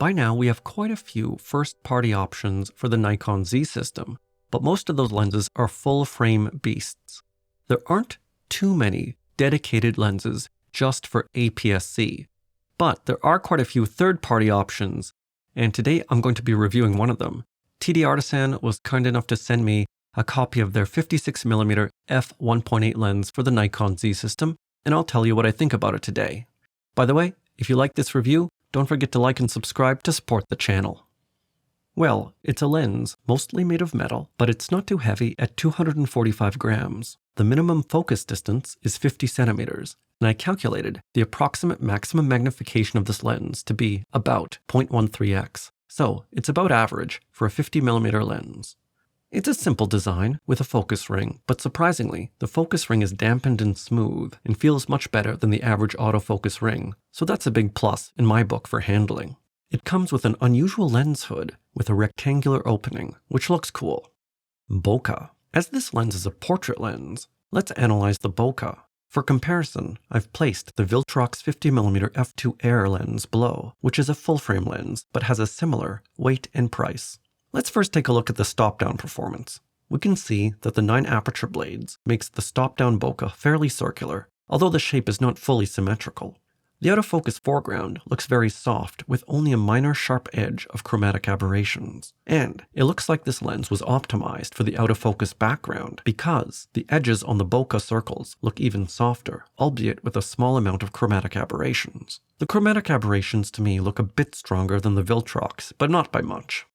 By now, we have quite a few first-party options for the Nikon Z system, but most of those lenses are full-frame beasts. There aren't too many dedicated lenses just for APS-C, but there are quite a few third-party options, and today I'm going to be reviewing one of them. TTArtisan was kind enough to send me a copy of their 56mm f1.8 lens for the Nikon Z system, and I'll tell you what I think about it today. By the way, if you like this review, don't forget to like and subscribe to support the channel. Well, it's a lens, mostly made of metal, but it's not too heavy at 245 grams. The minimum focus distance is 50 centimeters, and I calculated the approximate maximum magnification of this lens to be about 0.13x. So it's about average for a 50mm lens. It's a simple design with a focus ring, but surprisingly, the focus ring is dampened and smooth and feels much better than the average autofocus ring, so that's a big plus in my book for handling. It comes with an unusual lens hood with a rectangular opening, which looks cool. Bokeh. As this lens is a portrait lens, let's analyze the bokeh. For comparison, I've placed the Viltrox 50mm f2 Air lens below, which is a full-frame lens, but has a similar weight and price. Let's first take a look at the stop-down performance. We can see that the 9 aperture blades makes the stop-down bokeh fairly circular, although the shape is not fully symmetrical. The autofocus foreground looks very soft with only a minor sharp edge of chromatic aberrations. And it looks like this lens was optimized for the autofocus background because the edges on the bokeh circles look even softer, albeit with a small amount of chromatic aberrations. The chromatic aberrations to me look a bit stronger than the Viltrox, but not by much.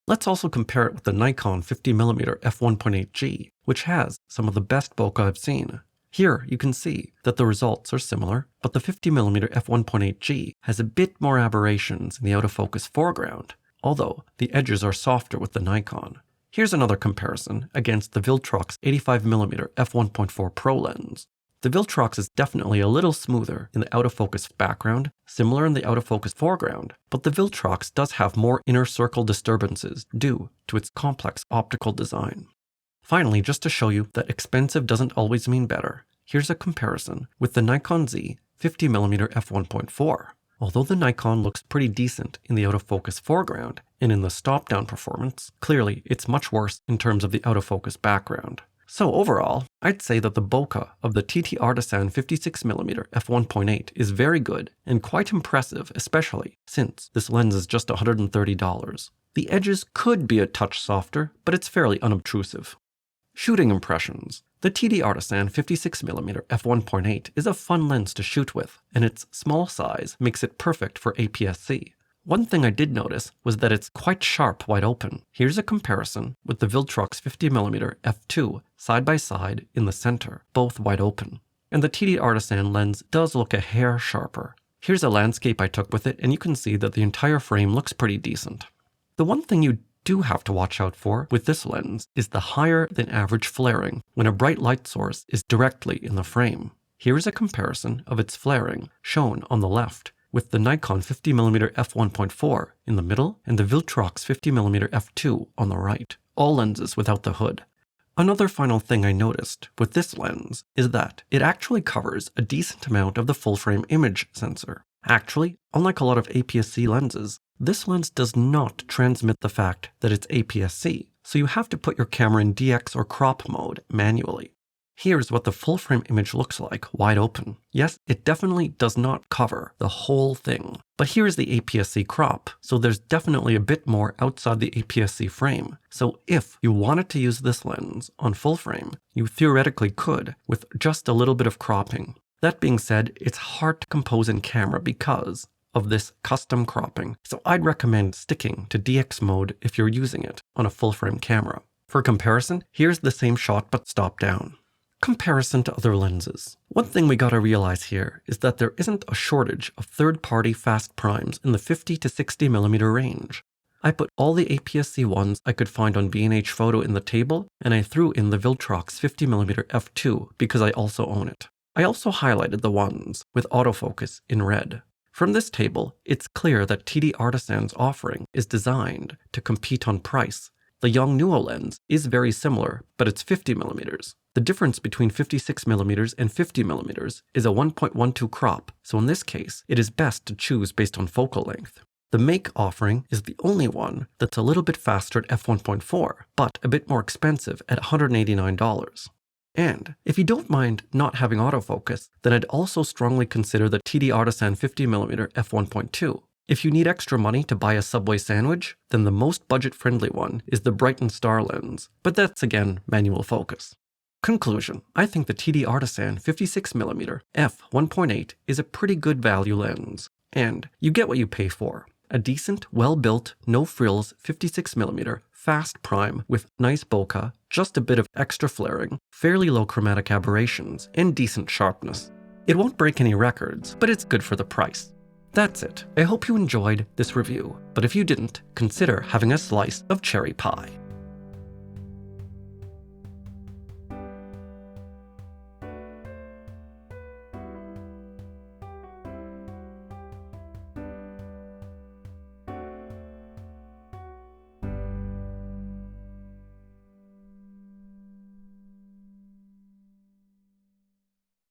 Let's also compare it with the Nikon 50mm f1.8G, which has some of the best bokeh I've seen. Here you can see that the results are similar, but the 50mm f1.8G has a bit more aberrations in the autofocus foreground, although the edges are softer with the Nikon. Here's another comparison against the Viltrox 85mm f1.4 Pro lens. The Viltrox is definitely a little smoother in the autofocus background, similar in the autofocus foreground, but the Viltrox does have more inner circle disturbances due to its complex optical design. Finally, just to show you that expensive doesn't always mean better, here's a comparison with the Nikon Z 50mm f1.4. Although the Nikon looks pretty decent in the autofocus foreground and in the stop-down performance, clearly it's much worse in terms of the autofocus background. So overall, I'd say that the bokeh of the TTArtisan 56mm f1.8 is very good and quite impressive, especially since this lens is just $130. The edges could be a touch softer, but it's fairly unobtrusive. Shooting impressions. The TTArtisan 56mm f1.8 is a fun lens to shoot with, and its small size makes it perfect for APS-C. One thing I did notice was that it's quite sharp wide open. Here's a comparison with the Viltrox 50mm f2 side by side in the center, both wide open. And the TTArtisan lens does look a hair sharper. Here's a landscape I took with it, and you can see that the entire frame looks pretty decent. The one thing you do have to watch out for with this lens is the higher than average flaring when a bright light source is directly in the frame. Here is a comparison of its flaring shown on the left, with the Nikon 50mm f1.4 in the middle and the Viltrox 50mm f2 on the right, all lenses without the hood. Another final thing I noticed with this lens is that it actually covers a decent amount of the full-frame image sensor. Actually, unlike a lot of APS-C lenses, this lens does not transmit the fact that it's APS-C, so you have to put your camera in DX or crop mode manually. Here's what the full-frame image looks like, wide open. Yes, it definitely does not cover the whole thing, but here's the APS-C crop, so there's definitely a bit more outside the APS-C frame. So if you wanted to use this lens on full frame, you theoretically could with just a little bit of cropping. That being said, it's hard to compose in camera because of this custom cropping, so I'd recommend sticking to DX mode if you're using it on a full-frame camera. For comparison, here's the same shot but stopped down. Comparison to other lenses. One thing we gotta realize here is that there isn't a shortage of third-party fast primes in the 50 to 60mm range. I put all the APS-C ones I could find on B&H Photo in the table, and I threw in the Viltrox 50mm f2 because I also own it. I also highlighted the ones with autofocus in red. From this table, it's clear that TTArtisan's offering is designed to compete on price. The Yongnuo lens is very similar, but it's 50mm. The difference between 56mm and 50mm is a 1.12 crop, so in this case, it is best to choose based on focal length. The Make offering is the only one that's a little bit faster at f1.4, but a bit more expensive at $189. And if you don't mind not having autofocus, then I'd also strongly consider the TTArtisan 50mm f1.2. If you need extra money to buy a Subway sandwich, then the most budget-friendly one is the Brighton Star lens, but that's again manual focus. Conclusion: I think the TTArtisan 56mm f1.8 is a pretty good value lens, and you get what you pay for. A decent, well-built, no-frills 56mm fast prime with nice bokeh, just a bit of extra flaring, fairly low chromatic aberrations, and decent sharpness. It won't break any records, but it's good for the price. That's it. I hope you enjoyed this review, but if you didn't, consider having a slice of cherry pie.